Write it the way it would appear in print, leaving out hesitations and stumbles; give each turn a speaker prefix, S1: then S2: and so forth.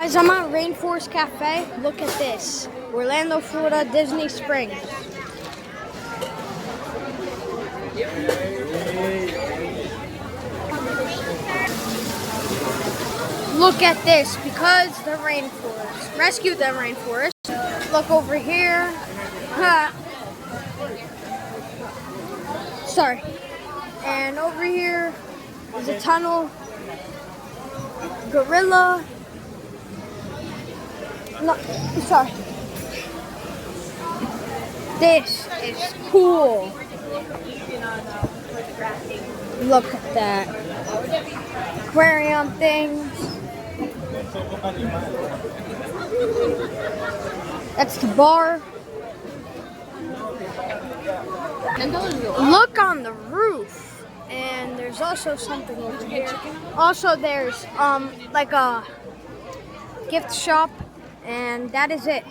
S1: Guys, I'm at Rainforest Cafe. Look at this. Orlando, Florida, Disney Springs. Look at this, because the rainforest. Rescue the rainforest. Look over here. Sorry. And over here is a tunnel. Gorilla. No, sorry. This is cool. Look at that. Aquarium things. That's the bar. Look on the roof. And there's also something over here. Also there's like a gift shop, and that is it.